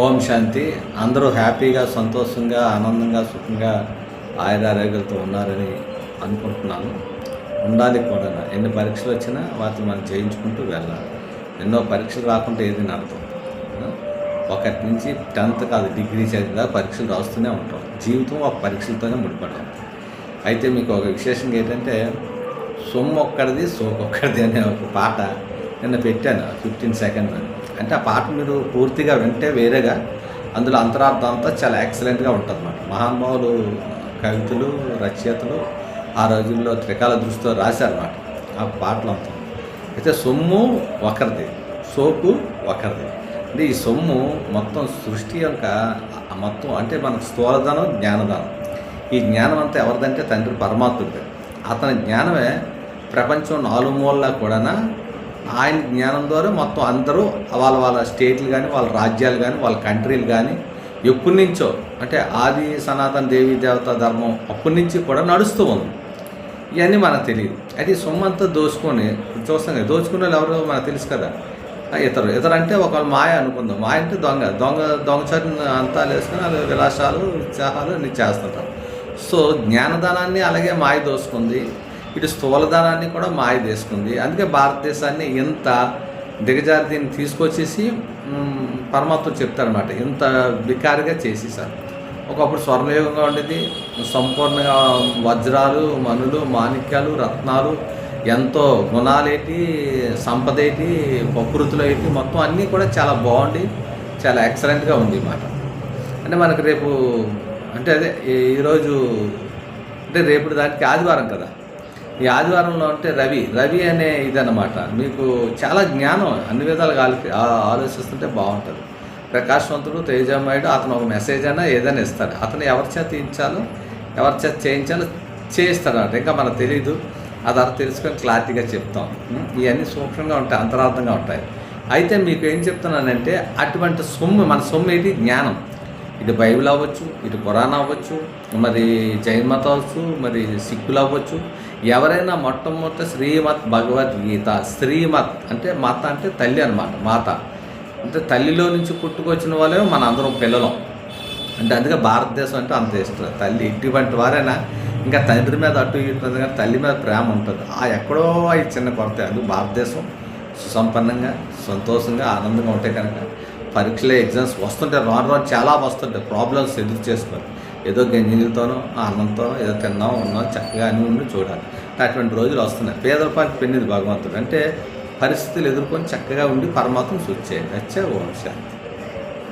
ఓం శాంతి. అందరూ హ్యాపీగా, సంతోషంగా, ఆనందంగా, సుఖంగా, ఆయురారోగ్యాలతో ఉన్నారని అనుకుంటున్నాను. ఉండాలి కూడా. ఎన్ని పరీక్షలు వచ్చినా వాటిని మనం జయించుకుంటూ వెళ్ళాలి. ఎన్నో పరీక్షలు రాకుంటే ఏది నడతాం. ఒకటి నుంచి 10th కాదు, డిగ్రీ చదివిదా పరీక్షలు రాస్తూనే ఉంటాం. జీవితం ఒక పరీక్షలతోనే ముడిపడాలి. అయితే మీకు ఒక విశేషంగా ఏంటంటే, సొమ్ము ఒక్కడిది సోకొక్కడిది అనే ఒక పాట నిన్న పెట్టాను, 15 సెకండ్. అంటే ఆ పాట మీరు పూర్తిగా వింటే వేరేగా, అందులో అంతరార్థం అంతా చాలా ఎక్సలెంట్గా ఉంటుంది అన్నమాట. మహానుభావులు, కవితలు, రచయితలు ఆ రోజుల్లో త్రికాల దృష్టితో రాశారన్నమాట ఆ పాటలు అంతా. అయితే సొమ్ము ఒకరిది, సోకు ఒకరిది. అంటే ఈ సొమ్ము మొత్తం సృష్టి యొక్క మొత్తం, అంటే మనకు స్థూలధనం, జ్ఞానదానం. ఈ జ్ఞానం అంతా ఎవరిదంటే తండ్రి పరమాత్ముడిది. అతని జ్ఞానమే ప్రపంచం 4 మూలలా కూడా ఆయన జ్ఞానం ద్వారా మొత్తం అందరూ వాళ్ళ స్టేట్లు కానీ, వాళ్ళ రాజ్యాలు కానీ, వాళ్ళ కంట్రీలు కానీ ఎప్పటి నుంచో, అంటే ఆది సనాతన దేవీ దేవతా ధర్మం అప్పటి నుంచి కూడా నడుస్తూ ఉంది. ఇవన్నీ మనకు తెలియదు. అయితే ఈ సొమ్మంతా దోచుకొని చూస్తాం కదా, దోచుకునే వాళ్ళు ఎవరో మనకు తెలుసు కదా. ఇతరు అంటే ఒకళ్ళు మాయ అనుకుందాం. మాయ అంటే దొంగచాటు అంతా వేసుకొని అది విలాసాలు, ఉత్సాహాలు అన్ని చేస్తుంటారు. సో జ్ఞానదానాన్ని అలాగే మాయ దోసుకుంది, ఇటు స్థూలదానాన్ని కూడా మాయ తీసుకుంది. అందుకే భారతదేశాన్ని ఇంత దిగజారి దీన్ని తీసుకొచ్చేసి పరమాత్మ చెప్తారనమాట, ఇంత వికారిగా చేసేసారు. ఒకప్పుడు స్వర్ణయుగంగా ఉండేది, సంపూర్ణంగా వజ్రాలు, మనులు, మాణిక్యాలు, రత్నాలు, ఎంతో గుణాలేటి, సంపద ఏంటి, ప్రకృతులు ఏంటి, మొత్తం అన్నీ కూడా చాలా బాగుండి చాలా ఎక్సలెంట్గా ఉంది అన్నమాట. అంటే మనకు రేపు, అంటే అదే ఈరోజు, అంటే రేపు దానికి ఆదివారం కదా. ఈ ఆదివారంలో అంటే రవి అనే ఇదన్నమాట. మీకు చాలా జ్ఞానం అన్ని విధాలుగా ఆలోచిస్తుంటే బాగుంటుంది. ప్రకాశవంతుడు, తేజమయుడు. అతను ఒక మెసేజ్ అయినా ఏదైనా ఇస్తాడు. అతను ఎవరి చేత ఇచ్చాలో, ఎవరి చేత చేయించాలో చేయిస్తాడు అన్నమాట. ఇంకా మనకు తెలీదు, అది అర్థం తెలుసుకొని క్లారిటీగా చెప్తాం. ఇవన్నీ సూక్ష్మంగా ఉంటాయి, అంతరార్థంగా ఉంటాయి. అయితే మీకు ఏం చెప్తున్నానంటే, అటువంటి సొమ్ము, మన సొమ్ము ఏంటి? జ్ఞానం. ఇటు బైబిల్ అవ్వచ్చు, ఇటు ఖురాన్ అవ్వచ్చు, మరి జైన్ మతం అవ్వచ్చు, మరి సిక్కులు అవ్వచ్చు. ఎవరైనా మొట్టమొదట శ్రీమత్ భగవద్గీత, శ్రీమత్ అంటే మాత అంటే తల్లి అనమాట. మాత అంటే తల్లిలో నుంచి పుట్టుకొచ్చిన వాళ్ళే మన అందరం పిల్లలం. అంటే అందుకే భారతదేశం అంటే అంత ఇష్టం. తల్లి ఇటువంటి వారైనా ఇంకా తండ్రి మీద అటు ఇటు కానీ తల్లి మీద ప్రేమ ఉంటుంది. ఎక్కడో ఈ చిన్న కొరత. అందుకు భారతదేశం సుసంపన్నంగా, సంతోషంగా, ఆనందంగా ఉంటే కనుక పరీక్షలు, ఎగ్జామ్స్ వస్తుంటే రాను చాలా వస్తుంటాయి. ప్రాబ్లమ్స్ ఎదురు చేసుకోవాలి. ఏదో గంజిలతోనో, అన్నంతోనో ఏదో తిన్నాం, ఉన్నాం, చక్కగా అన్నీ ఉండి చూడాలి. అటువంటి రోజులు వస్తున్నాయి. పేదలపాటి పెన్నిది భగవంతుడు. అంటే పరిస్థితులు ఎదుర్కొని చక్కగా ఉండి పరమాత్మ సూచి చేయండి. ఓం శాంతి.